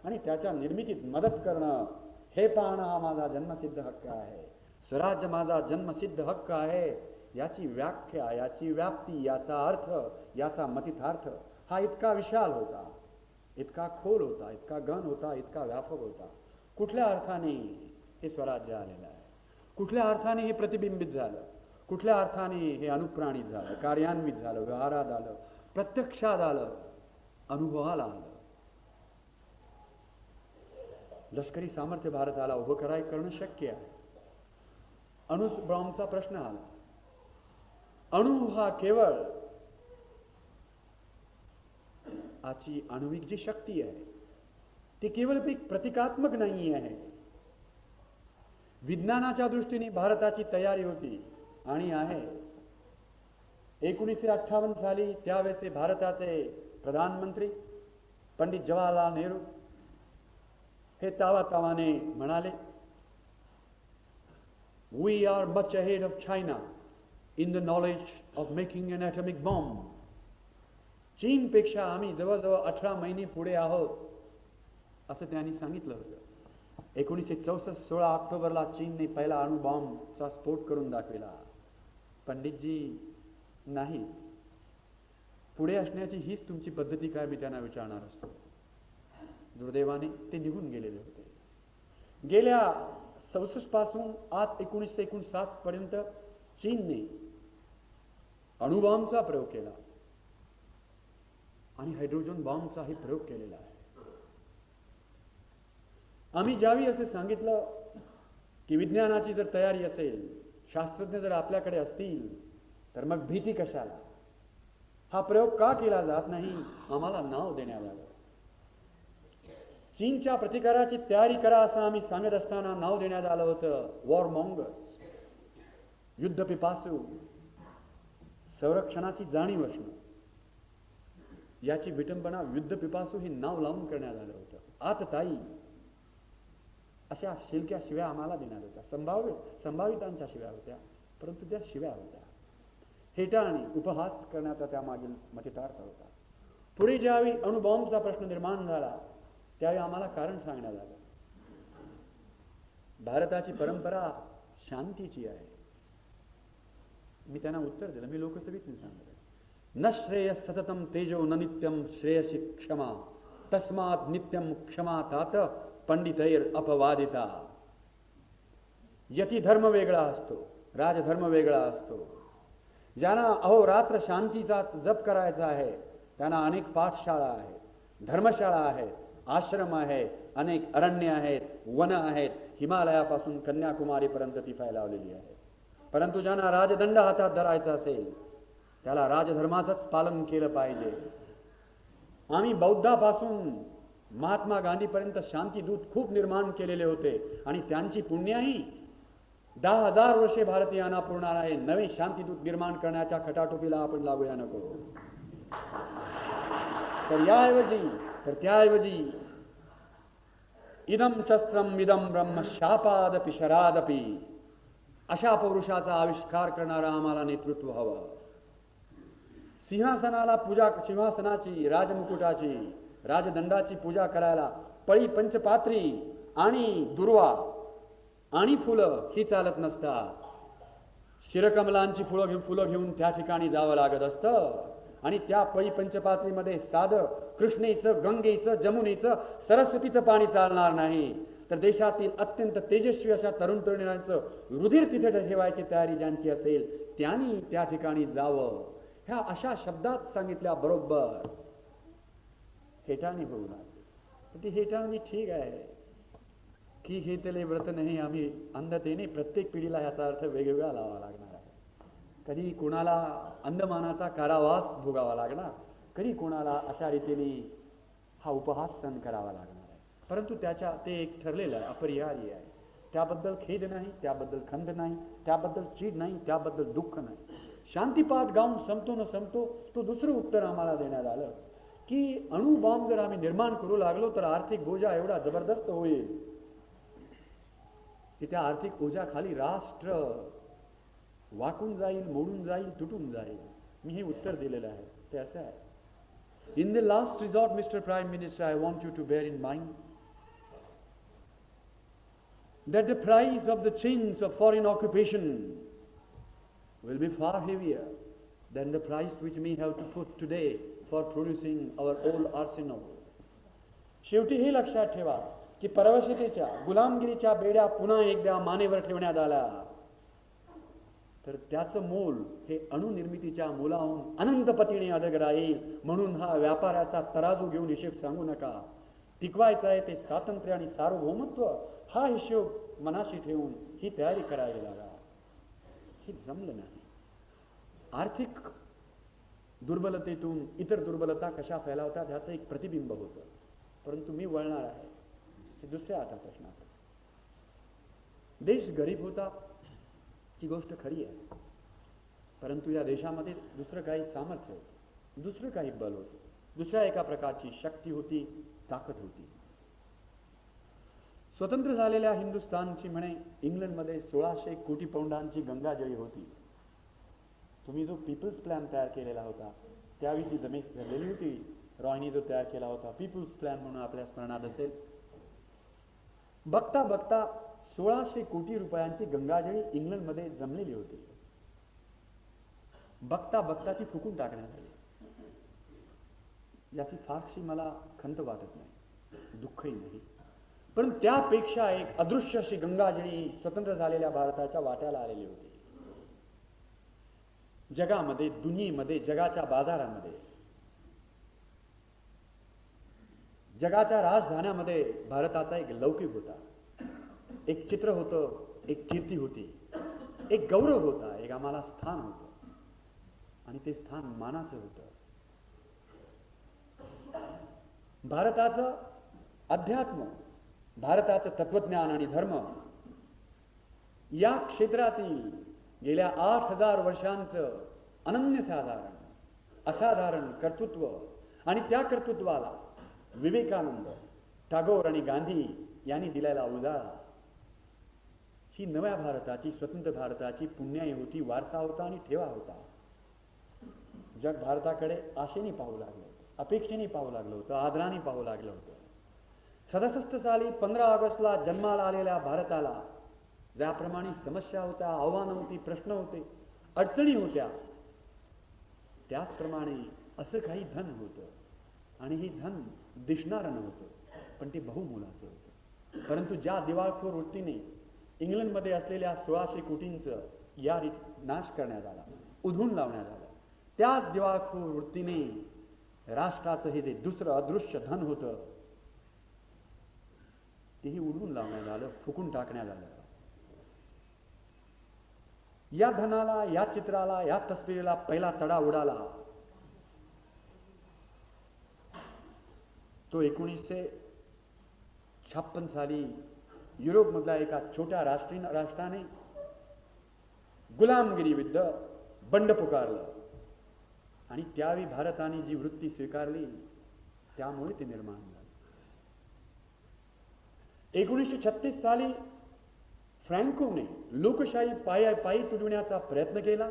आणि त्याच्या निर्मितीत मदत करणं, हे पाहणं हा माझा जन्मसिद्ध हक्क आहे. स्वराज्य माझा जन्मसिद्ध हक्क आहे, याची व्याख्या, याची व्याप्ती, याचा अर्थ, याचा मतितार्थ हा इतका विशाल होता, इतका खोल होता, इतका गहन होता, इतका व्यापक होता. कुठल्या अर्थाने हे स्वराज्य आलेलं आहे, कुठल्या अर्थाने हे प्रतिबिंबित झालं, कुठल्या अर्थाने हे अनुप्राणित झालं, कार्यान्वित झालं, व्यवहारात आलं, प्रत्यक्षात आलं, अनुभवाला आलं. लष्करी सामर्थ्य भारताला उभं करणं शक्य आहे. अणुबॉम्बचा प्रश्न आला. अणु हा केवळ आजची आण्विक जी शक्ती आहे ती केवळ प्रतिकात्मक नाही आहे. विज्ञानाच्या दृष्टीने भारताची तयारी होती आणि आहे. 1958 साली त्यावेळेचे भारताचे प्रधानमंत्री पंडित जवाहरलाल नेहरू हे तावातावाने म्हणाले, we are much ahead of China in the knowledge of making an atomic bomb. चीनपेक्षा आम्ही जवळजवळ 18 महिने पुढे आहोत असं त्यांनी सांगितलं होतं. 1964 16 ऑक्टोबरला चीनने पहिला अणुबॉम्बचा स्फोट करून दाखविला. पंडितजी नाही, पुढे असण्याची हीच तुमची पद्धती काय, मी त्यांना विचारणार असतो. दुर्दैवाने ते निघून गेलेले होते. गेल्या 64 पासून आज 1959 पर्यंत चीनने अणुबॉम्बचा प्रयोग केला आणि हायड्रोजन बॉम्बचाही प्रयोग केलेला आहे. आम्ही ज्यावेळी असे सांगितलं की विज्ञानाची जर तयारी असेल, शास्त्रज्ञ जर आपल्याकडे असतील, तर मग भीती कशाला, हा प्रयोग का केला जात नाही, आम्हाला नाव देण्यात आलं. चीनच्या प्रतिकाराची तयारी करा असं आम्ही सांगत असताना नाव देण्यात आलं होतं वॉर मॉंगर्स, युद्ध पिपासू, संरक्षणाची जाणीव असणं. याची विटंबना युद्ध पिपासू हे नाव लावून करण्यात आलं होतं. आतताई अशा शिलक्या शिव्या आम्हाला देण्यात होत्या. संभावितांच्या शिव्या होत्या, परंतु त्या शिव्या होत्या. हेटाळणी, उपहास करण्याचा त्यामागील मतितार्थ होता. पुढे ज्यावेळी अणुबॉम्बचा प्रश्न निर्माण झाला त्यावेळी आम्हाला कारण सांगण्यात आलं. भारताची परंपरा शांतीची आहे. मी त्यांना उत्तर दिलं, मी लोकसभेतून सांगितलं, न श्रेयस सततम तेजो न नित्यम श्रेयसी क्षमा तस्मात नित्यम क्षमा तात पंडितैर अपवादिता. यती धर्म वेगळा असतो, राजधर्म वेगळा असतो. ज्यांना अहोरात्र शांतीचा जप करायचा आहे त्यांना अनेक पाठशाळा आहेत, धर्मशाळा आहेत, आश्रम आहे, अनेक अरण्य आहेत, वन आहेत, हिमालयापासून कन्याकुमारीपर्यंत ती फैलावलेली आहे. परंतु ज्यांना राजदंड हातात धरायचा असेल त्याला राजधर्माचंच पालन केलं पाहिजे. आम्ही बौद्धापासून महात्मा गांधीपर्यंत शांतीदूत खूप निर्माण केलेले होते आणि त्यांची पुण्याही 10,000 वर्षे भारतीयांना पुरणार आहे. नवे शांतीदूत निर्माण करण्याच्या खटाटोपीला आपण लागूया नको. तर त्याऐवजी इदम शस्त्रम इदम ब्रह्म शापादपि शरादपि अशा पौरुषाचा आविष्कार करणारा आम्हाला नेतृत्व हवं. सिंहासनाला पूजा, सिंहासनाची, राजमुकुटाची, राजदंडाची पूजा करायला पळी, पंचपात्री आणि दुर्वा आणि फुलं ही चालत नसतात. शिरकमलांची फुलं घेऊन त्या ठिकाणी जावं लागत असतं आणि त्या पळी पंचपात्रीमध्ये साधं कृष्णेचं, गंगेचं, जमुनेचं, सरस्वतीचं पाणी चालणार नाही. तर देशातील अत्यंत तेजस्वी अशा तरुण तरुणींचं रुधिर तिथे ठेवायची तयारी ज्यांची असेल त्यांनी त्या ठिकाणी जावं. ह्या अशा शब्दात सांगितल्या बरोबर हेटाळणी होऊ लागली. ती हेटाळणी ठीक आहे की हे त्याला व्रत नाही, आम्ही अंधतेने प्रत्येक पिढीला ह्याचा अर्थ वेगवेगळा लावावा लागणार आहे. कधी कोणाला अंदमानाचा कारावास भोगावा लागणार, कधी कोणाला अशा रीतीने हा उपहास सहन करावा लागणार आहे. परंतु ते एक ठरलेलं आहे, अपरिहार्य आहे. त्याबद्दल खेद नाही, त्याबद्दल खंत नाही, त्याबद्दल चीड नाही, त्याबद्दल दुःख नाही. शांतीपाठ गाऊन संपतो न संपतो तो दुसरं उत्तर आम्हाला देण्यात आलं की अणुबॉम्ब जर आम्ही निर्माण करू लागलो तर आर्थिक बोजा एवढा जबरदस्त होईल की त्या आर्थिक ओझ्याखाली राष्ट्र वाकून जाईल, मोडून जाईल, तुटून जाईल. मी हे उत्तर दिलेलं आहे. ते असं आहे, in the last resort mister prime minister, I want you to bear in mind that the price of the chains of foreign occupation will be far heavier than the price which we have to put today for producing our old arsenal. शेवटी हे लक्षात ठेवा की परवशतेच्या गुलामगिरीच्या बेड्या पुन्हा एकदा मानेवर ठेवण्यात आल्या तर त्याचं मोल हे अणुनिर्मितीच्या मोलाहून अनंत पटीने अधिक राहील. म्हणून हा व्यापाराचा तराजू घेऊन हिशेब सांगू नका. टिकवायचं आहे ते स्वातंत्र्य आणि सार्वभौमत्व, हा हिशोब मनाशी ठेवून ही तयारी करायला लागा. हे जमलं नाही. आर्थिक दुर्बलतेतून इतर दुर्बलता कशा फैलावतात ह्याचं एक प्रतिबिंब होतं. परंतु मी वळणार आहे हे दुसऱ्या आता प्रश्नात. देश गरीब होता ही गोष्ट खरी आहे, परंतु या देशामध्ये दुसरं काही सामर्थ्य होतं, दुसरं काही बल होतं, दुसऱ्या एका प्रकारची शक्ती होती, ताकद होती. स्वतंत्र झालेल्या हिंदुस्थानची म्हणे इंग्लंडमध्ये 1600 कोटी पौंडांची गंगाजळी होती. तुम्ही जो पीपल्स प्लॅन तयार केलेला होता त्यावेळी ती जमीन ठरलेली होती. रॉयनी जो तयार केला होता पीपल्स प्लॅन म्हणून आपल्या स्मरणात असेल. बघता बघता 1600 कोटी रुपयांची गंगाजळी इंग्लंडमध्ये जमलेली होती. बघता बघता ती फुकून टाकण्यात आली. याची फारशी मला खंत वाटत नाही, दुःखही नाही. पण त्यापेक्षा एक अदृश्य अशी गंगाजळी स्वतंत्र झालेल्या भारताच्या वाट्याला आलेली होती. जगामध्ये, दुनियेमध्ये, जगाच्या बाजारामध्ये, जगाच्या राजधान्यामध्ये भारताचा एक लौकिक होता, एक चित्र होतं, एक कीर्ती होती, एक गौरव होता, एक आम्हाला स्थान होतं. आणि ते स्थान मानाचं होतं. भारताचं अध्यात्म, भारताचं तत्वज्ञान आणि धर्म या क्षेत्रातील गेल्या 8000 वर्षांचं अनन्यसाधारण असाधारण कर्तृत्व आणि त्या कर्तृत्वाला विवेकानंद, टागोर आणि गांधी यांनी दिलेला उजाळा ही नव्या भारताची, स्वतंत्र भारताची पुण्याई होती, वारसा होता आणि ठेवा होता. जग भारताकडे आशेने पाहू लागलं, अपेक्षेने पाहू लागलं होतं, आदराने पाहू लागलं होतं. 67 साली 15 ऑगस्टला जन्माला आलेल्या भारताला ज्याप्रमाणे समस्या होत्या, आव्हानं होती, प्रश्न होते, अडचणी होत्या, त्याचप्रमाणे असं काही धन होतं. आणि हे धन दिसणारं नव्हतं, पण ते बहुमोलाचं होतं. परंतु ज्या दिवाळखोर वृत्तीने इंग्लंडमध्ये असलेल्या 1600 कोटींचं या रीत नाश करण्यात आला, उधळून लावण्यात आलं, त्याच दिवाळखोर वृत्तीने राष्ट्राचं हे जे दुसरं अदृश्य धन होतं तेही उडवून लावण्यात आलं, फुकून टाकण्यात आलं. या धनाला, या चित्राला, या तस्वीरीला पहिला तडा उडाला तो 1956 साली युरोपमधल्या एका छोट्या राष्ट्राने गुलामगिरी विरुद्ध बंड पुकारलं. आणि त्यावेळी भारताने जी वृत्ती स्वीकारली त्यामुळे ते निर्माण झालं. 1936 साली फ्रँकोने लोकशाही पायी तुडविण्याचा प्रयत्न केला.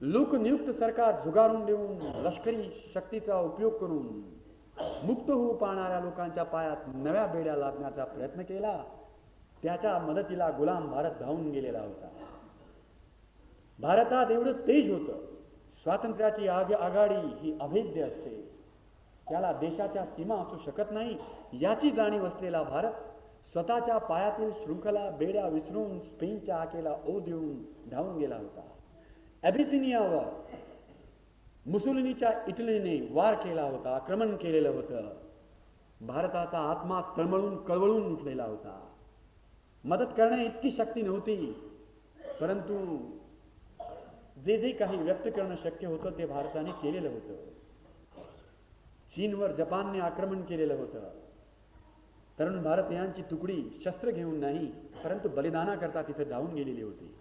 लोकनियुक्त सरकार झुगारून देऊन लष्करी शक्तीचा उपयोग करून मुक्त होऊ पाहणाऱ्या लोकांच्या पायात नव्या बेड्या लादण्याचा प्रयत्न केला. त्याच्या मदतीला गुलाम भारत धावून गेलेला होता. भारतात एवढं तेज होतं. स्वातंत्र्याची आघाडी ही अभेद्य असते, त्याला देशाच्या सीमा असू शकत नाही याची जाणीव असलेला भारत स्वतःच्या पायातील शृंखला बेड्या विसरून स्पेनच्या आकेला ओ देऊन धावून गेला होता. ॲबिसिनियावर मुसोलिनीच्या इटलीने वार केला होता, आक्रमण केलेलं होतं. भारताचा आत्मा कळवळून उठलेला होता. मदत करण्या इतकी शक्ती नव्हती, परंतु जे जे काही व्यक्त करणं शक्य होतं ते भारताने केलेलं होतं. चीनवर जपानने आक्रमण केलेलं होतं. तरुण भारतीयांची तुकडी शस्त्र घेऊन नाही, परंतु बलिदानाकरता तिथे धावून गेलेली होती.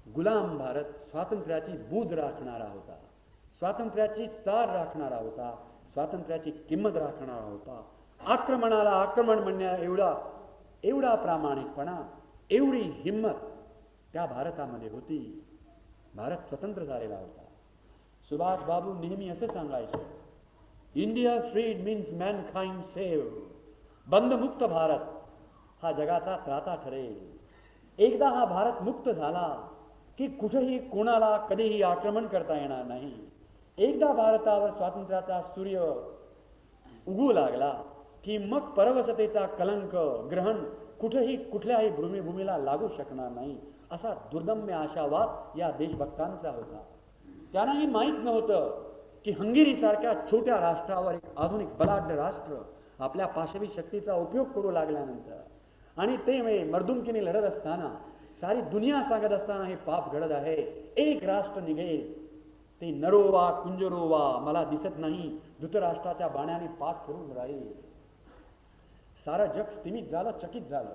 गुलाम भारत स्वातंत्र्याची बूज राखणारा होता, स्वातंत्र्याची चाल राखणारा होता, स्वातंत्र्याची किंमत राखणारा होता. आक्रमणाला आक्रमण म्हणण्या एवढा प्रामाणिकपणा, एवढी हिंमत त्या भारतामध्ये होती. भारत स्वतंत्र झालेला होता. सुभाष बाबू नेहमी असे सांगायचे, India freed means mankind save. बंदमुक्त भारत हा जगाचा त्राता ठरेल. एकदा हा भारत मुक्त झाला की कुठेही कोणाला कधीही आक्रमण करता येणार नाही. एकदा भारतावर स्वातंत्र्याचा सूर्य उगू लागला की मग परवसतेचा कलंक ग्रहण कुठेही कुठल्याही भूमीला लागू शकणार नाही, असा दुर्दम्य आशावाद या देशभक्तांचा होता. त्यांनाही माहीत नव्हतं की हंगेरीसारख्या छोट्या राष्ट्रावर एक आधुनिक बलाढ्य राष्ट्र आपल्या पाशवी शक्तीचा उपयोग करू लागल्यानंतर आणि ते मर्दुमकीने लढत असताना, सारी दुनिया सांगत असताना हे पाप घडत आहे, एक राष्ट्र निघेल, ते नरोवा कुंजरोवा मला दिसत नाही, धृतराष्ट्राच्या बाण्याने पाठ फिरून राहील. सारं जग स्तिमित झालं, चकित झालं.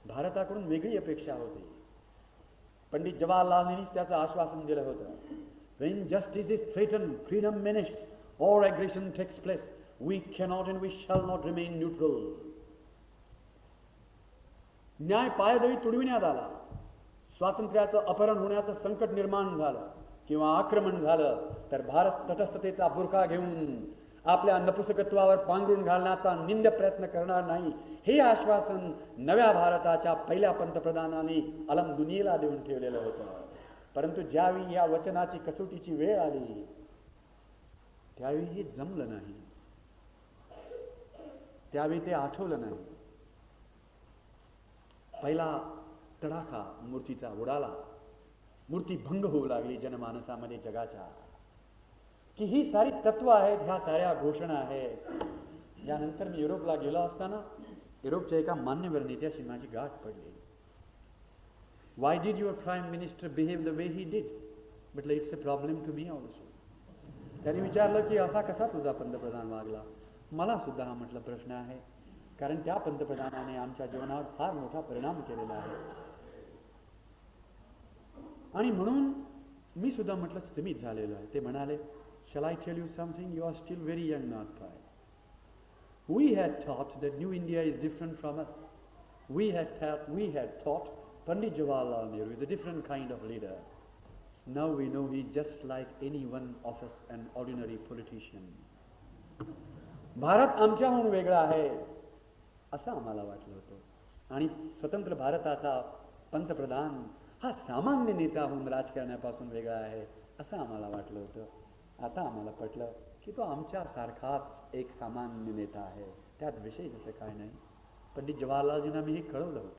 भारताकडून वेगळी अपेक्षा होती. पंडित जवाहरलाल नेहरूंनीच त्याचं आश्वासन दिलं होतं. When justice is threatened, freedom menaced, or aggression takes place, we cannot and we shall not remain neutral. न्याय पायदळी तुडविण्यात आला, स्वातंत्र्याचं अपहरण होण्याचं संकट निर्माण झालं किंवा आक्रमण झालं तर भारत तटस्थतेचा बुरखा घेऊन आपल्या नपुसकत्वावर पांघरून घालण्याचा निंद प्रयत्न करणार नाही, हे आश्वासन नव्या भारताच्या पहिल्या पंतप्रधानांनी अलम दुनियेला देऊन ठेवलेलं होतं. परंतु ज्यावेळी या वचनाची कसोटीची वेळ आली त्यावेळी हे जमलं नाही, त्यावेळी ते आठवलं नाही. पहिला तडाखा मूर्तीचा उडाला, मूर्ती भंग होऊ लागली जनमानसामध्ये जगाच्या, की ही सारी तत्व आहेत, ह्या साऱ्या घोषणा आहेत. यानंतर मी युरोपला गेलो असताना युरोपच्या एका मान्यवर नेत्याशी माझी गाठ पडली. Why did your prime minister behave the way he did? म्हटलं it's a problem to me also. त्याने विचारलं की असा कसा तुझा पंतप्रधान वागला? मला सुद्धा हा म्हटलं प्रश्न आहे, कारण त्या पंतप्रधानाने आमच्या जीवनावर फार मोठा परिणाम केलेला आहे. आणि म्हणून मी सुद्धा म्हटलं स्तिमित झालेलो आहे. ते म्हणाले, shall I tell you something? You are still very young, not prime. We had thought that New India is different from us. We had thought Pandit Jawaharlal Nehru is a different kind of leader. Now we know he is just like any one of us, an ordinary politician. Bharat आमच्याहून वेगळा आहे असं आम्हाला वाटलं होतं आणि स्वतंत्र भारताचा पंतप्रधान हा सामान्य नेत्याहून राजकारणापासून वेगळा आहे असं आम्हाला वाटलं होतं. आता आम्हाला पटलं की तो आमच्यासारखाच एक सामान्य नेता आहे, त्यात विशेष असं काय नाही. पंडित जवाहरलालजींना मी हे कळवलं होतं.